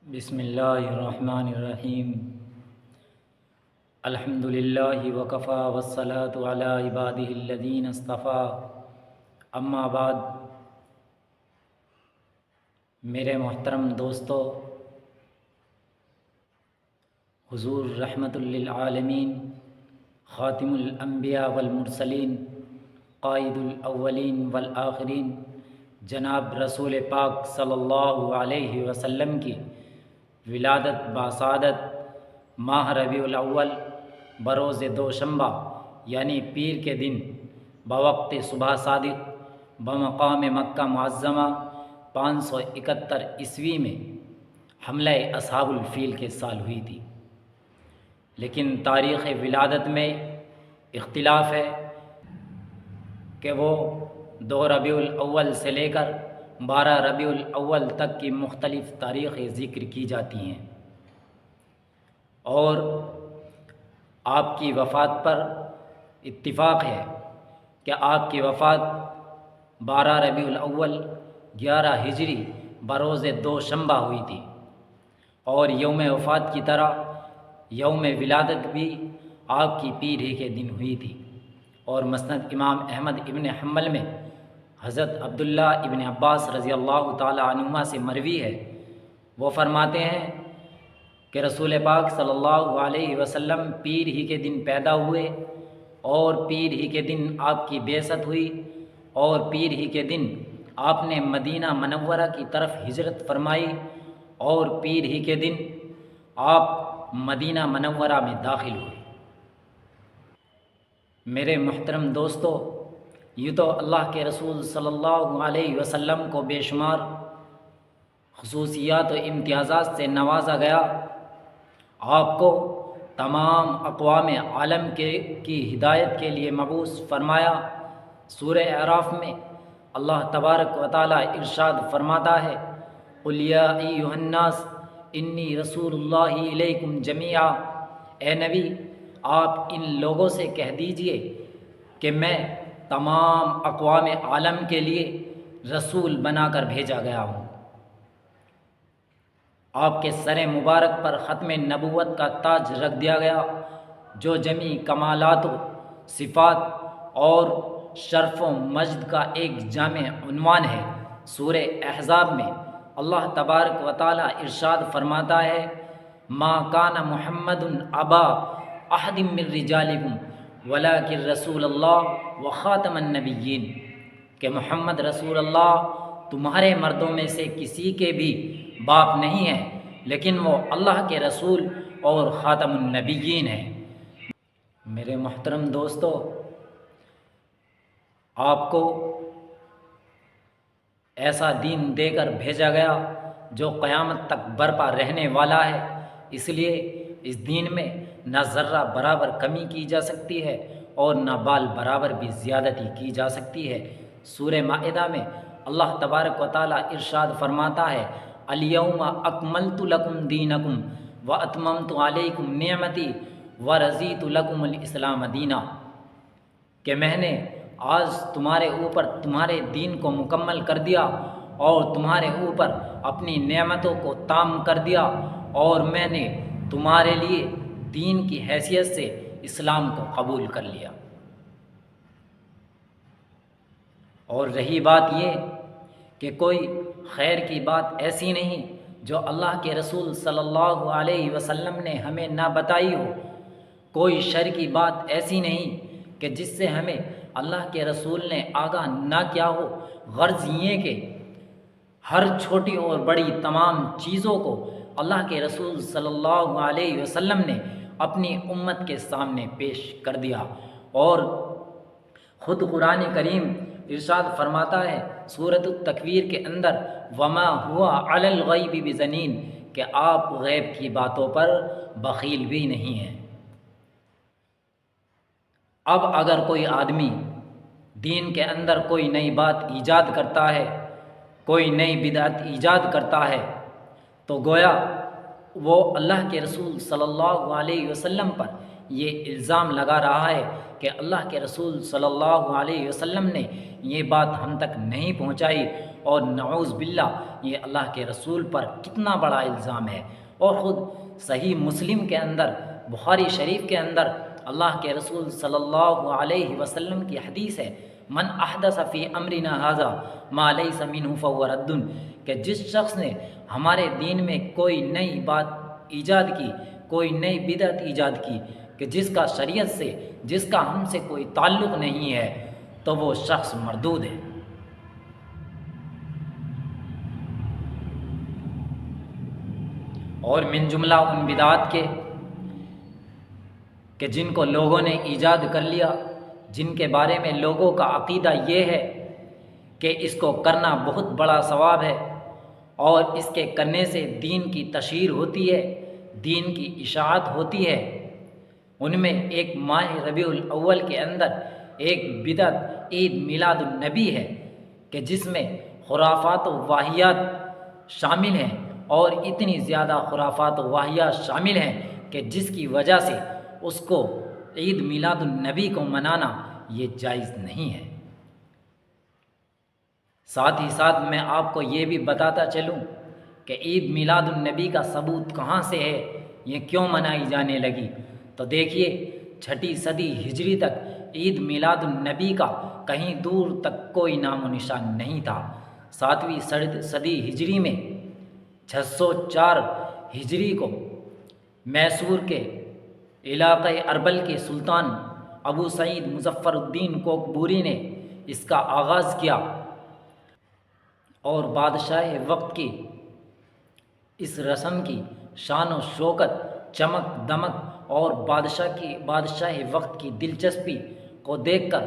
بسم اللہ الرحمن الرحیم الحمد للہ وکفیٰ والصلاۃ علی عبادہ الذین اصطفیٰ اما بعد۔ میرے محترم دوستو، حضور رحمت للعالمین، خاتم الانبیاء والمرسلین، قائد الاولین والآخرین، جناب رسول پاک صلی اللہ علیہ وسلم کی ولادت باسعادت ماہ ربیع الاول بروز دوشنبہ یعنی پیر کے دن بوقت صبح صادق بمقام مکہ معظمہ 571 عیسوی میں حملہ اصحاب الفیل کے سال ہوئی تھی، لیکن تاریخ ولادت میں اختلاف ہے کہ وہ 2 ربیع الاول سے لے کر 12 ربیع الاول تک کی مختلف تاریخیں ذکر کی جاتی ہیں، اور آپ کی وفات پر اتفاق ہے کہ آپ کی وفات 12 ربیع الاول 11 ہجری بروز دوشنبہ ہوئی تھی، اور یوم وفات کی طرح یوم ولادت بھی آپ کی پیر ہی کے دن ہوئی تھی۔ اور مسند امام احمد ابن حنبل میں حضرت عبداللہ ابن عباس رضی اللہ تعالی عنہما سے مروی ہے، وہ فرماتے ہیں کہ رسول پاک صلی اللہ علیہ وسلم پیر ہی کے دن پیدا ہوئے، اور پیر ہی کے دن آپ کی بعثت ہوئی، اور پیر ہی کے دن آپ نے مدینہ منورہ کی طرف ہجرت فرمائی، اور پیر ہی کے دن آپ مدینہ منورہ میں داخل ہوئے۔ میرے محترم دوستو، یہ تو اللہ کے رسول صلی اللہ علیہ وسلم کو بے شمار خصوصیات و امتیازات سے نوازا گیا، آپ کو تمام اقوام عالم کی ہدایت کے لیے مبعوث فرمایا۔ سورہ اعراف میں اللہ تبارک و تعالی ارشاد فرماتا ہے، قُلْ يَا أَيُّهَا النَّاسُ إِنِّي رَسُولُ اللَّهِ إِلَيْكُمْ جَمِيعًا، اے نبی آپ ان لوگوں سے کہہ دیجئے کہ میں تمام اقوام عالم کے لیے رسول بنا کر بھیجا گیا ہوں۔ آپ کے سر مبارک پر ختم نبوت کا تاج رکھ دیا گیا، جو جمیع کمالات و صفات اور شرف و مجد کا ایک جامع عنوان ہے۔ سورہ احزاب میں اللہ تبارک و تعالی ارشاد فرماتا ہے، ما کان محمد ابا احد من رجالکم ولکن رسول اللہ وخاتم النبیین، کہ محمد رسول اللہ تمہارے مردوں میں سے کسی کے بھی باپ نہیں ہے، لیکن وہ اللہ کے رسول اور خاتم النبیین ہیں۔ میرے محترم دوستو، آپ کو ایسا دین دے کر بھیجا گیا جو قیامت تک برپا رہنے والا ہے، اس لیے اس دین میں نہ ذرہ برابر کمی کی جا سکتی ہے اور نہ بال برابر بھی زیادتی کی جا سکتی ہے۔ سورہ مائدہ میں اللہ تبارک و تعالی ارشاد فرماتا ہے، الیوم اکملت لکم دینکم واتممت علیکم نعمتی ورضیت لکم الاسلام دینا، کہ میں نے آج تمہارے اوپر تمہارے دین کو مکمل کر دیا اور تمہارے اوپر اپنی نعمتوں کو تام کر دیا، اور میں نے تمہارے لیے دین کی حیثیت سے اسلام کو قبول کر لیا۔ اور رہی بات یہ کہ کوئی خیر کی بات ایسی نہیں جو اللہ کے رسول صلی اللہ علیہ وسلم نے ہمیں نہ بتائی ہو، کوئی شر کی بات ایسی نہیں کہ جس سے ہمیں اللہ کے رسول نے آگاہ نہ کیا ہو۔ غرض یہ کہ ہر چھوٹی اور بڑی تمام چیزوں کو اللہ کے رسول صلی اللہ علیہ وسلم نے اپنی امت کے سامنے پیش کر دیا، اور خود قرآن کریم ارشاد فرماتا ہے سورۃ التکویر کے اندر، وما ہوا علی الغیب بضنین، کہ آپ غیب کی باتوں پر بخیل بھی نہیں ہیں۔ اب اگر کوئی آدمی دین کے اندر کوئی نئی بات ایجاد کرتا ہے، کوئی نئی بدعت ایجاد کرتا ہے، تو گویا وہ اللہ کے رسول صلی اللہ علیہ وسلم پر یہ الزام لگا رہا ہے کہ اللہ کے رسول صلی اللہ علیہ وسلم نے یہ بات ہم تک نہیں پہنچائی، اور نعوذ باللہ یہ اللہ کے رسول پر کتنا بڑا الزام ہے۔ اور خود صحیح مسلم کے اندر، بخاری شریف کے اندر اللہ کے رسول صلی اللہ علیہ وسلم کی حدیث ہے، من احدث فی امرنا ھذا ما لیس منہ فہو رد، کہ جس شخص نے ہمارے دین میں کوئی نئی بات ایجاد کی، کوئی نئی بدعت ایجاد کی کہ جس کا شریعت سے، جس کا ہم سے کوئی تعلق نہیں ہے، تو وہ شخص مردود ہے۔ اور من جملہ ان بدعات کے کہ جن کو لوگوں نے ایجاد کر لیا، جن کے بارے میں لوگوں کا عقیدہ یہ ہے کہ اس کو کرنا بہت بڑا ثواب ہے اور اس کے کرنے سے دین کی تشہیر ہوتی ہے، دین کی اشاعت ہوتی ہے۔ ان میں ایک ماہ ربیع الاول کے اندر ایک بدعت عید میلاد النبی ہے کہ جس میں خرافات و واہیات شامل ہیں، اور اتنی زیادہ خرافات و واہیات شامل ہیں کہ جس کی وجہ سے اس کو عید میلاد النبی کو منانا یہ جائز نہیں ہے۔ ساتھ ہی ساتھ میں آپ کو یہ بھی بتاتا چلوں کہ عید میلاد النبی کا ثبوت کہاں سے ہے، یہ کیوں منائی جانے لگی۔ تو دیکھیے، 6 صدی ہجری تک عید میلاد النبی کا کہیں دور تک کوئی نام و نشان نہیں تھا۔ 7ویں صدی ہجری میں 604 ہجری کو میسور کے علاقہ اربل کے سلطان ابو سعید مظفر الدین کوکبوری نے اس کا آغاز کیا، اور بادشاہ وقت کی اس رسم کی شان و شوکت، چمک دمک اور بادشاہ وقت کی دلچسپی کو دیکھ کر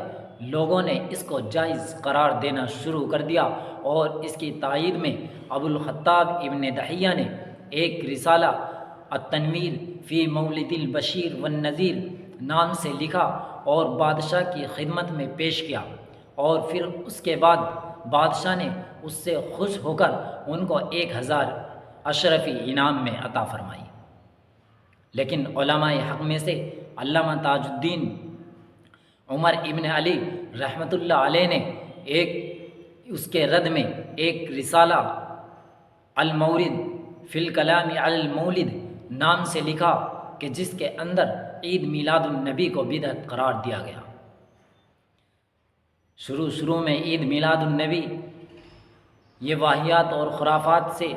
لوگوں نے اس کو جائز قرار دینا شروع کر دیا، اور اس کی تائید میں ابو الخطاب ابن دحیہ نے ایک رسالہ التنویر فی مولد البشیر والنذیر نام سے لکھا اور بادشاہ کی خدمت میں پیش کیا، اور پھر اس کے بعد بادشاہ نے اس سے خوش ہو کر ان کو 1000 اشرفی انعام میں عطا فرمائی۔ لیکن علماء حق میں سے علامہ تاج الدین عمر ابن علی رحمۃ اللہ علیہ نے اس کے رد میں ایک رسالہ المورد فی الکلام علی المولد نام سے لکھا کہ جس کے اندر عید میلاد النبی کو بدعت قرار دیا گیا۔ شروع میں عید میلاد النبی یہ واہیات اور خرافات سے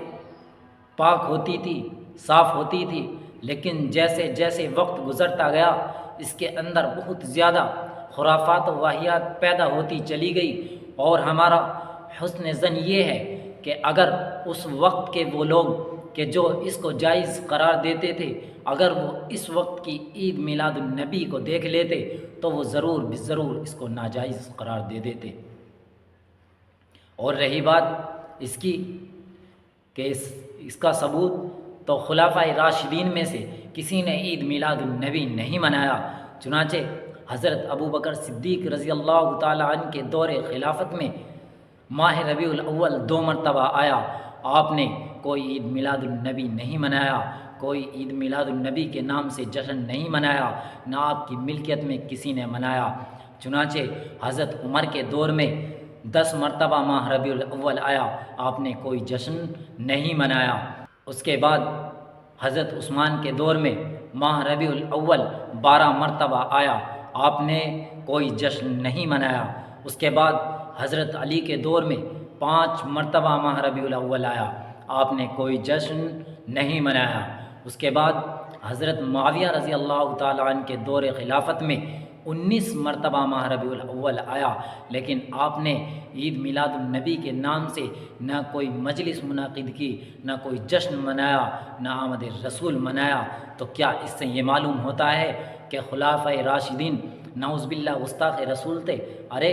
پاک ہوتی تھی، صاف ہوتی تھی، لیکن جیسے جیسے وقت گزرتا گیا اس کے اندر بہت زیادہ خرافات و واہیات پیدا ہوتی چلی گئی، اور ہمارا حسن ظن یہ ہے کہ اگر اس وقت کے وہ لوگ کہ جو اس کو جائز قرار دیتے تھے، اگر وہ اس وقت کی عید میلاد النبی کو دیکھ لیتے تو وہ ضرور اس کو ناجائز قرار دے دیتے۔ اور رہی بات اس کی کہ اس کا ثبوت، تو خلفائے راشدین میں سے کسی نے عید میلاد النبی نہیں منایا، چنانچہ حضرت ابو بکر صدیق رضی اللہ تعالی عنہ کے دور خلافت میں ماہ ربیع الاول 2 مرتبہ آیا، آپ نے کوئی عید میلاد النبی نہیں منایا، کوئی عید میلاد النبی کے نام سے جشن نہیں منایا، نہ آپ کی ملکیت میں کسی نے منایا۔ چنانچہ حضرت عمر کے دور میں 10 مرتبہ ماہ ربیع الاول آیا، آپ نے کوئی جشن نہیں منایا۔ اس کے بعد حضرت عثمان کے دور میں ماہ ربیع الاول 12 مرتبہ آیا، آپ نے کوئی جشن نہیں منایا۔ اس کے بعد حضرت علی کے دور میں 5 مرتبہ ماہ ربیع الاول آیا، آپ نے کوئی جشن نہیں منایا۔ اس کے بعد حضرت معاویہ رضی اللہ تعالیٰ عنہ کے دور خلافت میں 19 مرتبہ ماہ ربیع الاول آیا، لیکن آپ نے عید میلاد النبی کے نام سے نہ کوئی مجلس منعقد کی، نہ کوئی جشن منایا، نہ آمد رسول منایا۔ تو کیا اس سے یہ معلوم ہوتا ہے کہ خلفائے راشدین نعوذ باللہ گستاخ رسول تھے؟ ارے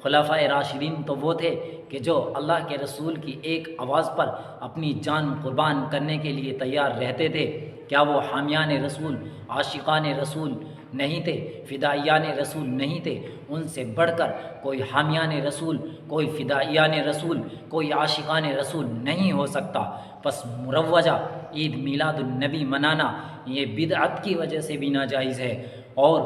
خلفائے راشدین تو وہ تھے کہ جو اللہ کے رسول کی ایک آواز پر اپنی جان قربان کرنے کے لیے تیار رہتے تھے۔ کیا وہ حامیان رسول، عاشقان رسول نہیں تھے، فدائیان رسول نہیں تھے؟ ان سے بڑھ کر کوئی حامیان رسول، کوئی فدائیان رسول، کوئی عاشقان رسول نہیں ہو سکتا۔ پس مروجہ عید میلاد النبی منانا یہ بدعت کی وجہ سے بھی ناجائز ہے، اور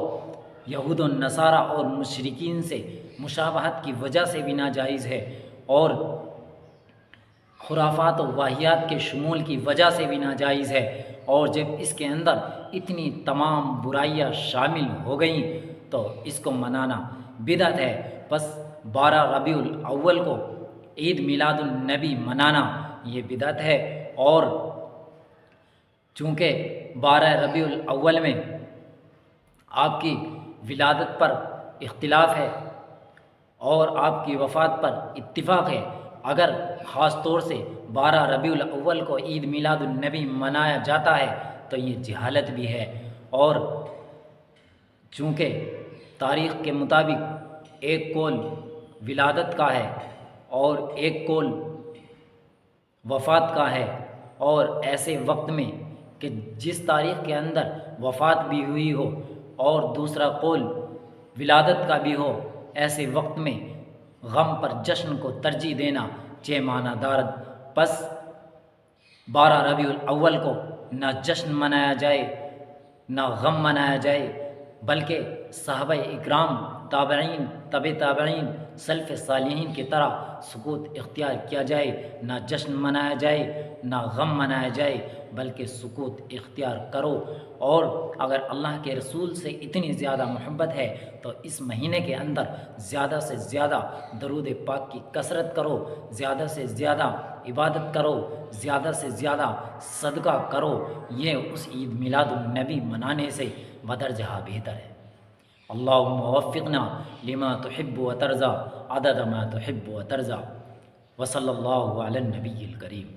یہود و نصارہ اور مشرکین سے مشابہت کی وجہ سے بھی ناجائز ہے، اور خرافات و واہیات کے شمول کی وجہ سے بھی ناجائز ہے، اور جب اس کے اندر اتنی تمام برائیاں شامل ہو گئیں تو اس کو منانا بدعت ہے۔ بس 12 ربیع الاول کو عید میلاد النبی منانا یہ بدعت ہے، اور چونکہ 12 ربیع الاول میں آپ کی ولادت پر اختلاف ہے اور آپ کی وفات پر اتفاق ہے، اگر خاص طور سے 12 ربیع الاول کو عید میلاد النبی منایا جاتا ہے تو یہ جہالت بھی ہے، اور چونکہ تاریخ کے مطابق ایک قول ولادت کا ہے اور ایک قول وفات کا ہے، اور ایسے وقت میں کہ جس تاریخ کے اندر وفات بھی ہوئی ہو اور دوسرا قول ولادت کا بھی ہو، ایسے وقت میں غم پر جشن کو ترجیح دینا چہ معنی دارد۔ پس 12 ربیع الاول کو نہ جشن منایا جائے نہ غم منایا جائے، بلکہ صحابہ اکرام، تابعین، تبع تابعین، سلف صالحین کی طرح سکوت اختیار کیا جائے، نہ جشن منایا جائے نہ غم منایا جائے، بلکہ سکوت اختیار کرو۔ اور اگر اللہ کے رسول سے اتنی زیادہ محبت ہے تو اس مہینے کے اندر زیادہ سے زیادہ درود پاک کی کثرت کرو، زیادہ سے زیادہ عبادت کرو، زیادہ سے زیادہ صدقہ کرو، یہ اس عید میلاد النبی منانے سے بدرجہ بہتر ہے۔ اللہم وفقنا لما تحب و ترضى عدد ما تحب و ترضى، وصلی اللہ علی النبی الکریم۔